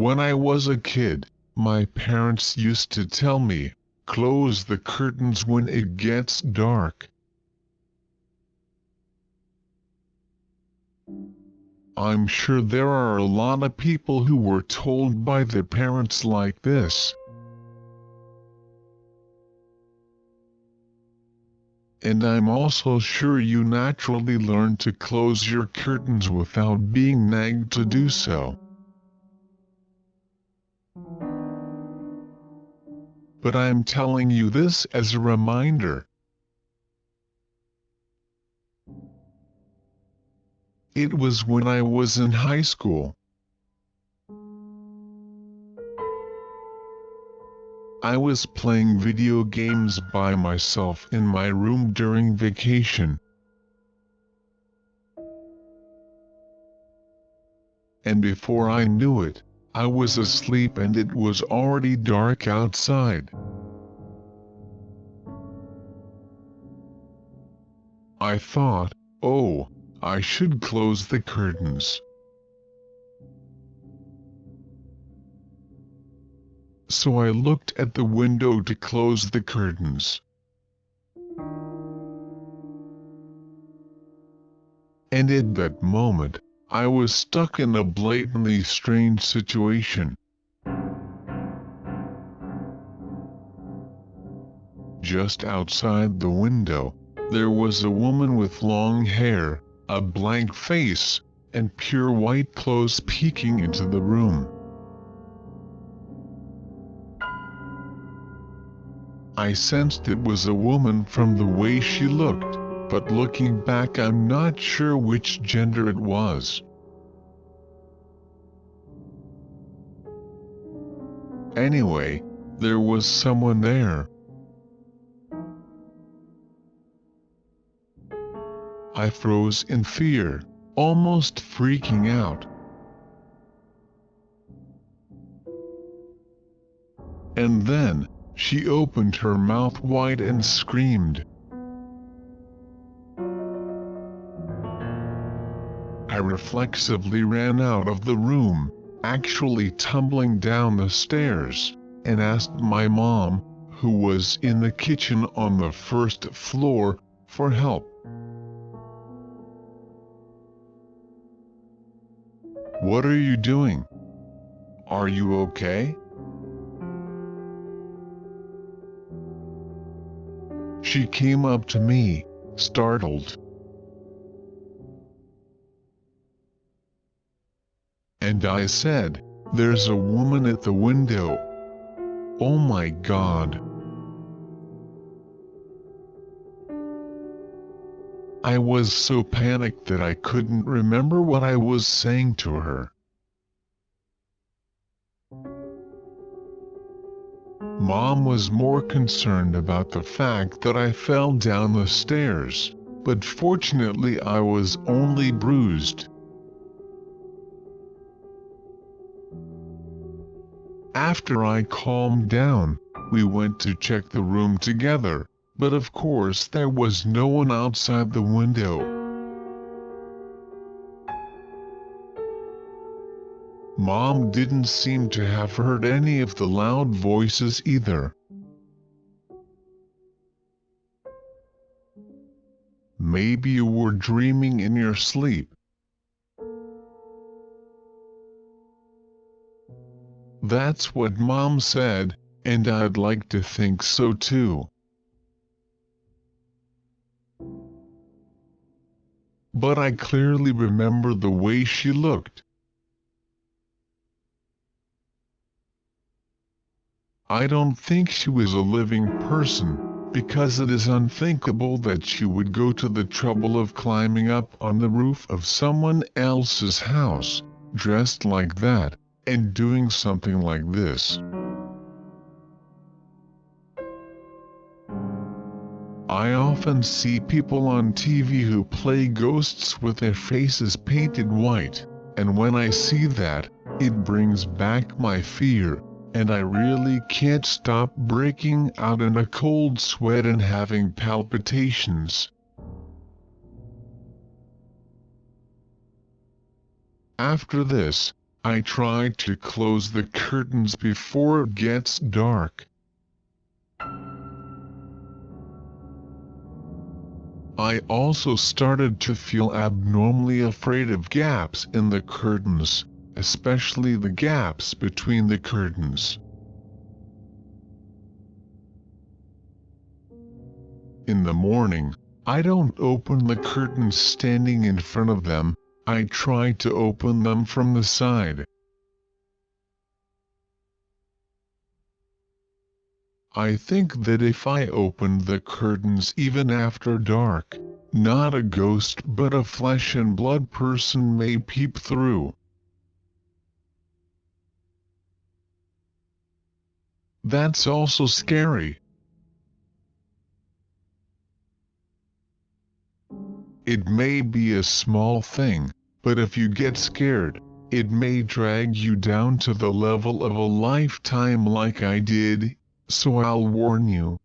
When I was a kid, my parents used to tell me, close the curtains when it gets dark. I'm sure there are a lot of people who were told by their parents like this. And I'm also sure you naturally learn to close your curtains without being nagged to do so. But I'm telling you this as a reminder. It was when I was in high school. I was playing video games by myself in my room during vacation. And before I knew it, I was asleep and it was already dark outside. I thought, oh, I should close the curtains. So I looked at the window to close the curtains. And at that moment, I was stuck in a blatantly strange situation. Just outside the window, there was a woman with long hair, a blank face, and pure white clothes peeking into the room. I sensed it was a woman from the way she looked, but looking back I'm not sure which gender it was. Anyway, there was someone there. I froze in fear, almost freaking out. And then, she opened her mouth wide and screamed. I reflexively ran out of the room, actually tumbling down the stairs, and asked my mom, who was in the kitchen on the first floor, for help. "What are you doing? Are you okay?" She came up to me, startled. And I said, "There's a woman at the window." Oh my God. I was so panicked that I couldn't remember what I was saying to her. Mom was more concerned about the fact that I fell down the stairs, but fortunately I was only bruised. After I calmed down, we went to check the room together, but of course there was no one outside the window. Mom didn't seem to have heard any of the loud voices either. Maybe you were dreaming in your sleep. That's what Mom said, and I'd like to think so too. But I clearly remember the way she looked. I don't think she was a living person, because it is unthinkable that she would go to the trouble of climbing up on the roof of someone else's house, dressed like that, and doing something like this. I often see people on TV who play ghosts with their faces painted white, and when I see that, it brings back my fear, and I really can't stop breaking out in a cold sweat and having palpitations. After this, I try to close the curtains before it gets dark. I also started to feel abnormally afraid of gaps in the curtains, especially the gaps between the curtains. In the morning, I don't open the curtains standing in front of them, I try to open them from the side. I think that if I opened the curtains even after dark, not a ghost but a flesh and blood person may peep through. That's also scary. It may be a small thing, but if you get scared, it may drag you down to the level of a lifetime like I did, so I'll warn you,